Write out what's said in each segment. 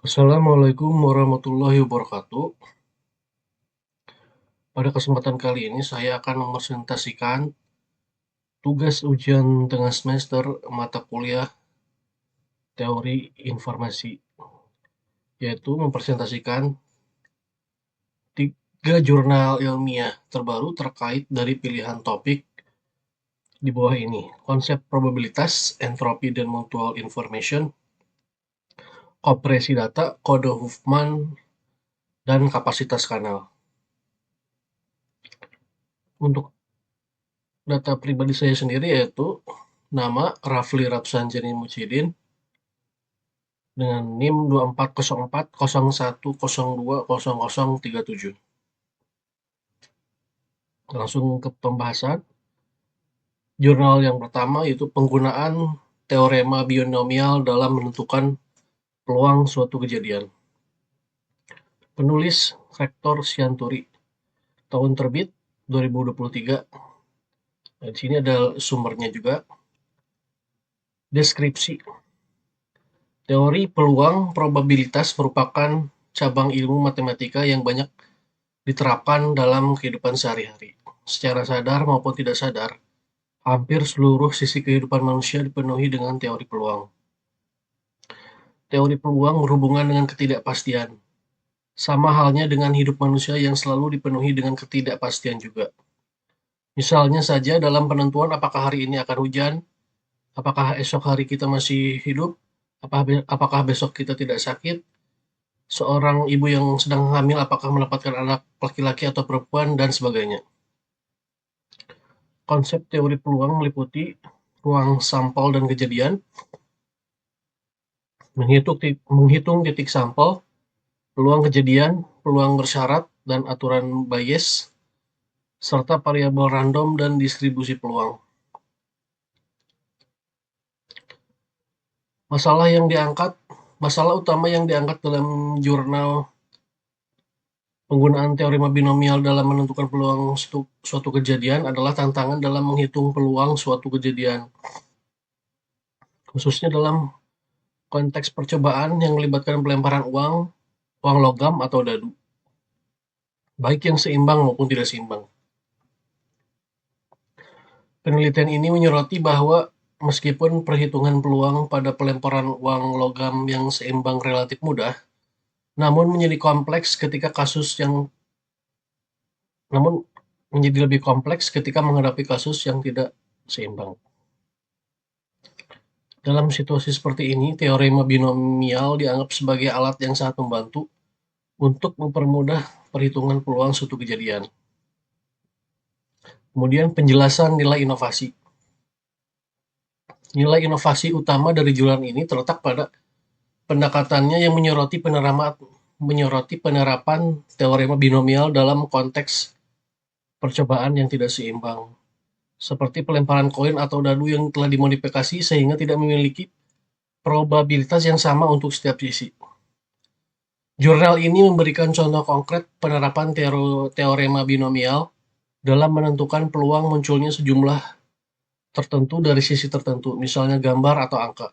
Assalamualaikum warahmatullahi wabarakatuh. Pada kesempatan kali ini saya akan mempresentasikan tugas ujian tengah semester mata kuliah Teori Informasi, yaitu mempresentasikan 3 jurnal ilmiah terbaru terkait dari pilihan topik di bawah ini: konsep probabilitas, entropi dan mutual information, kompresi data, kode Huffman, dan kapasitas kanal. Untuk data pribadi saya sendiri yaitu nama Rafli Rapsanjani Mucidin dengan NIM 240401020037. Langsung ke pembahasan. Jurnal yang pertama yaitu penggunaan teorema binomial dalam menentukan peluang suatu kejadian. Penulis Rektor Sianturi. Tahun terbit 2023. Nah, di sini ada sumbernya juga. Deskripsi. Teori peluang probabilitas merupakan cabang ilmu matematika yang banyak diterapkan dalam kehidupan sehari-hari. Secara sadar maupun tidak sadar, hampir seluruh sisi kehidupan manusia dipenuhi dengan teori peluang. Teori peluang berhubungan dengan ketidakpastian. Sama halnya dengan hidup manusia yang selalu dipenuhi dengan ketidakpastian juga. Misalnya saja dalam penentuan apakah hari ini akan hujan, apakah esok hari kita masih hidup, apakah besok kita tidak sakit, seorang ibu yang sedang hamil apakah mendapatkan anak laki-laki atau perempuan, dan sebagainya. Konsep teori peluang meliputi ruang sampel dan kejadian, menghitung titik sampel, peluang kejadian, peluang bersyarat, dan aturan Bayes, serta variabel random dan distribusi peluang. Masalah utama yang diangkat dalam jurnal penggunaan teorema binomial dalam menentukan peluang suatu kejadian adalah tantangan dalam menghitung peluang suatu kejadian, khususnya dalam konteks percobaan yang melibatkan pelemparan uang logam atau dadu, baik yang seimbang maupun tidak seimbang. Penelitian ini menyoroti bahwa meskipun perhitungan peluang pada pelemparan uang logam yang seimbang relatif mudah, namun menjadi lebih kompleks ketika menghadapi kasus yang tidak seimbang. Dalam situasi seperti ini, teorema binomial dianggap sebagai alat yang sangat membantu untuk mempermudah perhitungan peluang suatu kejadian. Kemudian penjelasan nilai inovasi. Nilai inovasi utama dari jurnal ini terletak pada pendekatannya yang menyoroti penerapan teorema binomial dalam konteks percobaan yang tidak seimbang, seperti pelemparan koin atau dadu yang telah dimodifikasi sehingga tidak memiliki probabilitas yang sama untuk setiap sisi. Jurnal ini memberikan contoh konkret penerapan teorema binomial dalam menentukan peluang munculnya sejumlah tertentu dari sisi tertentu, misalnya gambar atau angka,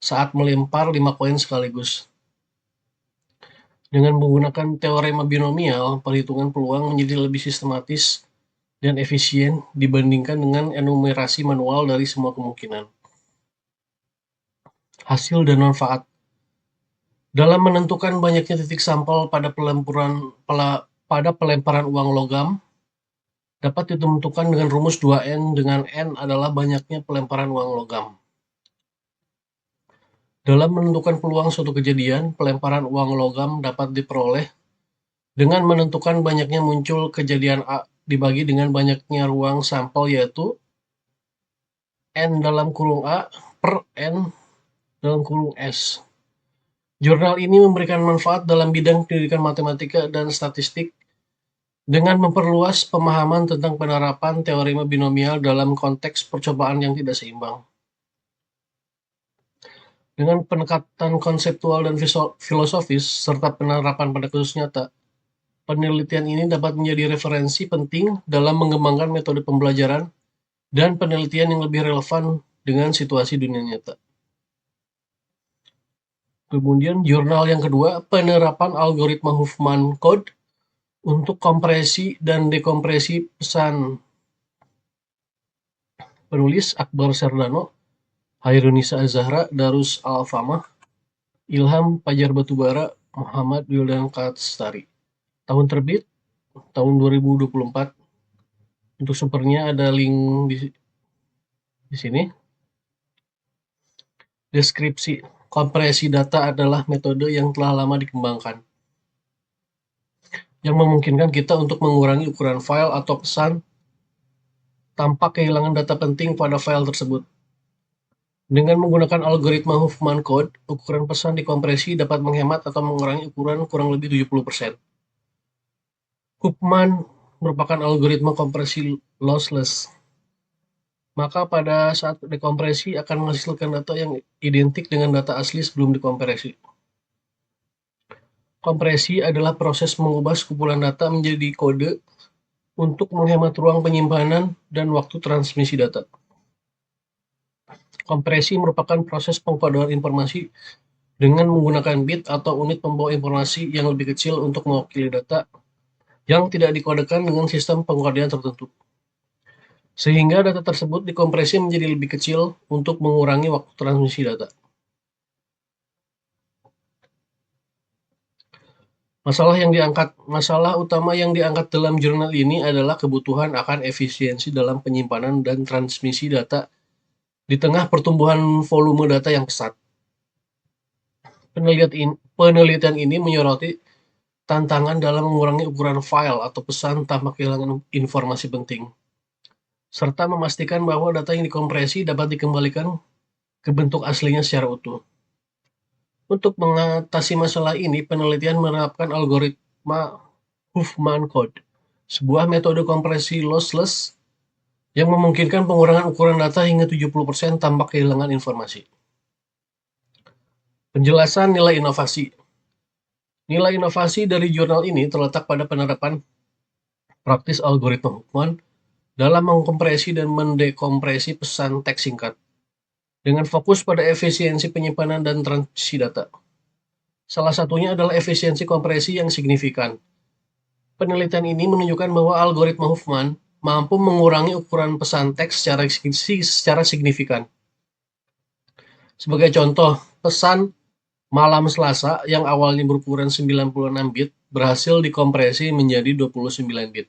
saat melempar 5 koin sekaligus. Dengan menggunakan teorema binomial, perhitungan peluang menjadi lebih sistematis dan efisien dibandingkan dengan enumerasi manual dari semua kemungkinan. Hasil dan manfaat. Dalam menentukan banyaknya titik sampel pada pelemparan uang logam, dapat ditentukan dengan rumus 2N, dengan N adalah banyaknya pelemparan uang logam. Dalam menentukan peluang suatu kejadian, pelemparan uang logam dapat diperoleh dengan menentukan banyaknya muncul kejadian A dibagi dengan banyaknya ruang sampel, yaitu N dalam kurung A per N dalam kurung S. Jurnal ini memberikan manfaat dalam bidang pendidikan matematika dan statistik dengan memperluas pemahaman tentang penerapan teorema binomial dalam konteks percobaan yang tidak seimbang. Dengan pendekatan konseptual dan filosofis serta penerapan pada kasus nyata, penelitian ini dapat menjadi referensi penting dalam mengembangkan metode pembelajaran dan penelitian yang lebih relevan dengan situasi dunia nyata. Kemudian jurnal yang kedua, penerapan algoritma Huffman Code untuk kompresi dan dekompresi pesan. Penulis Akbar Serdano, Hairunisa Azahra, Darus Al-Famah, Ilham Pajar Batubara, Muhammad Wildan Katstari. Tahun terbit tahun 2024. Untuk sumbernya ada link di sini. Deskripsi. Kompresi data adalah metode yang telah lama dikembangkan, yang memungkinkan kita untuk mengurangi ukuran file atau pesan tanpa kehilangan data penting pada file tersebut. Dengan menggunakan algoritma Huffman Code, ukuran pesan dikompresi dapat menghemat atau mengurangi ukuran kurang lebih 70%. Huffman merupakan algoritma kompresi lossless, maka pada saat dekompresi akan menghasilkan data yang identik dengan data asli sebelum dikompresi. Kompresi adalah proses mengubah sekumpulan data menjadi kode untuk menghemat ruang penyimpanan dan waktu transmisi data. Kompresi merupakan proses pengkodean informasi dengan menggunakan bit atau unit pembawa informasi yang lebih kecil untuk mewakili data yang tidak dikodekan dengan sistem pengkodean tertentu, sehingga data tersebut dikompresi menjadi lebih kecil untuk mengurangi waktu transmisi data. Masalah utama yang diangkat dalam jurnal ini adalah kebutuhan akan efisiensi dalam penyimpanan dan transmisi data di tengah pertumbuhan volume data yang pesat. Penelitian ini menyoroti tantangan dalam mengurangi ukuran file atau pesan tanpa kehilangan informasi penting, serta memastikan bahwa data yang dikompresi dapat dikembalikan ke bentuk aslinya secara utuh. Untuk mengatasi masalah ini, penelitian menerapkan algoritma Huffman Code, sebuah metode kompresi lossless yang memungkinkan pengurangan ukuran data hingga 70% tanpa kehilangan informasi. Penjelasan nilai inovasi. Nilai inovasi dari jurnal ini terletak pada penerapan praktis algoritma Huffman dalam mengkompresi dan mendekompresi pesan teks singkat, dengan fokus pada efisiensi penyimpanan dan transmisi data. Salah satunya adalah efisiensi kompresi yang signifikan. Penelitian ini menunjukkan bahwa algoritma Huffman mampu mengurangi ukuran pesan teks secara signifikan. Sebagai contoh, pesan malam Selasa yang awalnya berukuran 96 bit berhasil dikompresi menjadi 29 bit,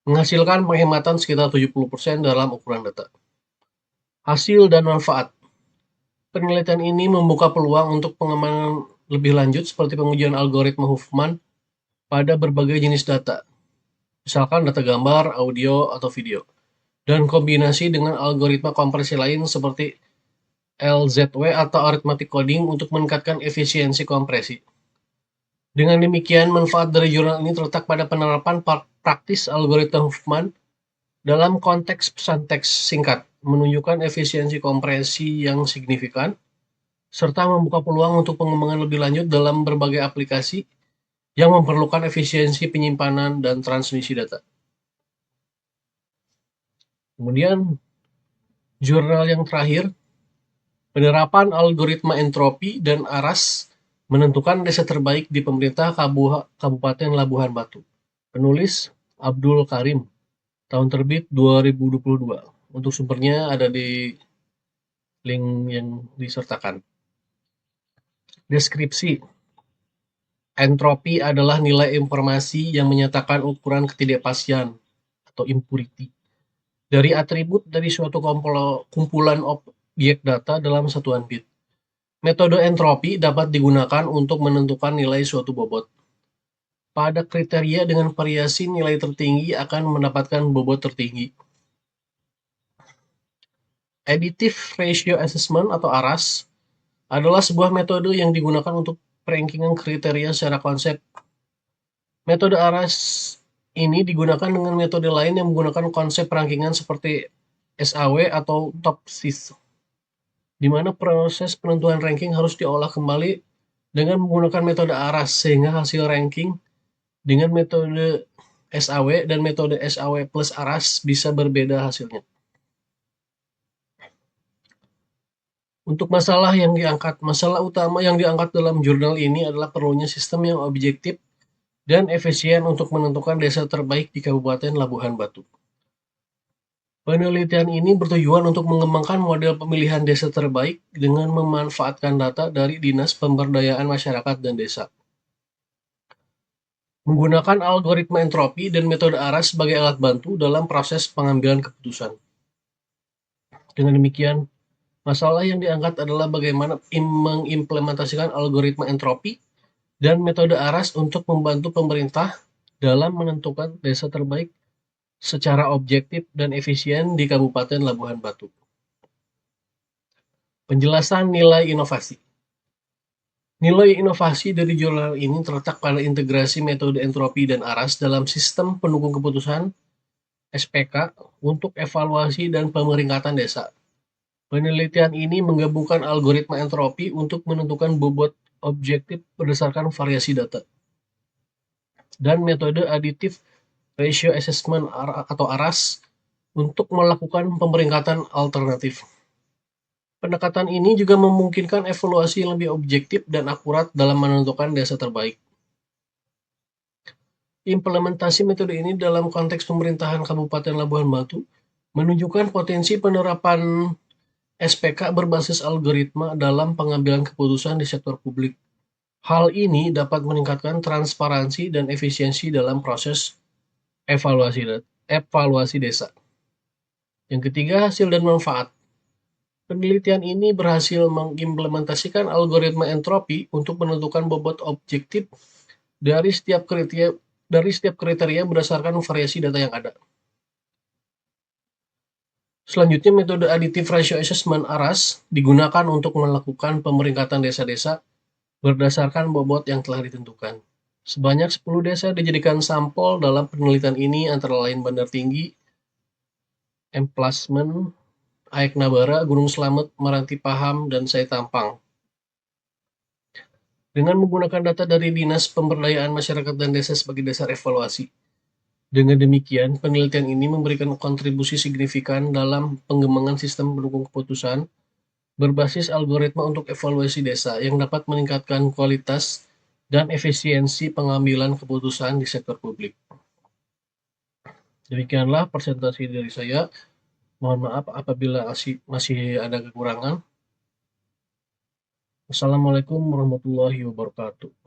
menghasilkan penghematan sekitar 70% dalam ukuran data. Hasil dan manfaat. Penelitian ini membuka peluang untuk pengembangan lebih lanjut seperti pengujian algoritma Huffman pada berbagai jenis data, misalkan data gambar, audio, atau video, dan kombinasi dengan algoritma kompresi lain seperti LZW atau arithmetic coding untuk meningkatkan efisiensi kompresi. Dengan demikian, manfaat dari jurnal ini terletak pada penerapan praktis algoritma Huffman dalam konteks pesan teks singkat, menunjukkan efisiensi kompresi yang signifikan, serta membuka peluang untuk pengembangan lebih lanjut dalam berbagai aplikasi yang memerlukan efisiensi penyimpanan dan transmisi data. Kemudian, jurnal yang terakhir, penerapan algoritma entropi dan aras menentukan desa terbaik di pemerintah Kabupaten Labuhan Batu. Penulis Abdul Karim, tahun terbit 2022. Untuk sumbernya ada di link yang disertakan. Deskripsi. Entropi adalah nilai informasi yang menyatakan ukuran ketidakpastian atau impurity dari atribut dari suatu kumpulan objek data dalam satuan bit. Metode entropi dapat digunakan untuk menentukan nilai suatu bobot. Pada kriteria dengan variasi nilai tertinggi akan mendapatkan bobot tertinggi. Additive Ratio Assessment atau ARAS adalah sebuah metode yang digunakan untuk perankingan kriteria secara konsep. Metode ARAS ini digunakan dengan metode lain yang menggunakan konsep perankingan seperti SAW atau top sys, di mana proses penentuan ranking harus diolah kembali dengan menggunakan metode ARAS, sehingga hasil ranking dengan metode SAW dan metode SAW plus ARAS bisa berbeda hasilnya. Untuk masalah utama yang diangkat dalam jurnal ini adalah perlunya sistem yang objektif dan efisien untuk menentukan desa terbaik di Kabupaten Labuhan Batu. Penelitian ini bertujuan untuk mengembangkan model pemilihan desa terbaik dengan memanfaatkan data dari Dinas Pemberdayaan Masyarakat dan Desa. Menggunakan algoritma entropi dan metode ARAS sebagai alat bantu dalam proses pengambilan keputusan. Dengan demikian, masalah yang diangkat adalah bagaimana mengimplementasikan algoritma entropi dan metode ARAS untuk membantu pemerintah dalam menentukan desa terbaik secara objektif dan efisien di Kabupaten Labuhan Batu. Penjelasan nilai inovasi. Nilai inovasi dari jurnal ini terletak pada integrasi metode entropi dan ARAS dalam sistem pendukung keputusan (SPK) untuk evaluasi dan pemeringkatan desa. Penelitian ini menggabungkan algoritma entropi untuk menentukan bobot objektif berdasarkan variasi data, dan metode Additive Ratio Assessment atau ARAS untuk melakukan pemeringkatan alternatif. Pendekatan ini juga memungkinkan evaluasi yang lebih objektif dan akurat dalam menentukan desa terbaik. Implementasi metode ini dalam konteks pemerintahan Kabupaten Labuhan Batu menunjukkan potensi penerapan SPK berbasis algoritma dalam pengambilan keputusan di sektor publik. Hal ini dapat meningkatkan transparansi dan efisiensi dalam proses evaluasi desa. Yang ketiga, hasil dan manfaat. Penelitian ini berhasil mengimplementasikan algoritma entropi untuk menentukan bobot objektif dari setiap kriteria berdasarkan variasi data yang ada. Selanjutnya, metode Additive Ratio Assessment (ARAS) digunakan untuk melakukan pemeringkatan desa-desa berdasarkan bobot yang telah ditentukan. Sebanyak 10 desa dijadikan sampel dalam penelitian ini, antara lain Bandar Tinggi, Emplasmen, Aek Nabara, Gunung Slamet, Meranti Paham, dan Saitampang. Dengan menggunakan data dari Dinas Pemberdayaan Masyarakat dan Desa sebagai dasar evaluasi. Dengan demikian, penelitian ini memberikan kontribusi signifikan dalam pengembangan sistem pendukung keputusan berbasis algoritma untuk evaluasi desa yang dapat meningkatkan kualitas dan efisiensi pengambilan keputusan di sektor publik. Demikianlah presentasi dari saya. Mohon maaf apabila masih ada kekurangan. Wassalamualaikum warahmatullahi wabarakatuh.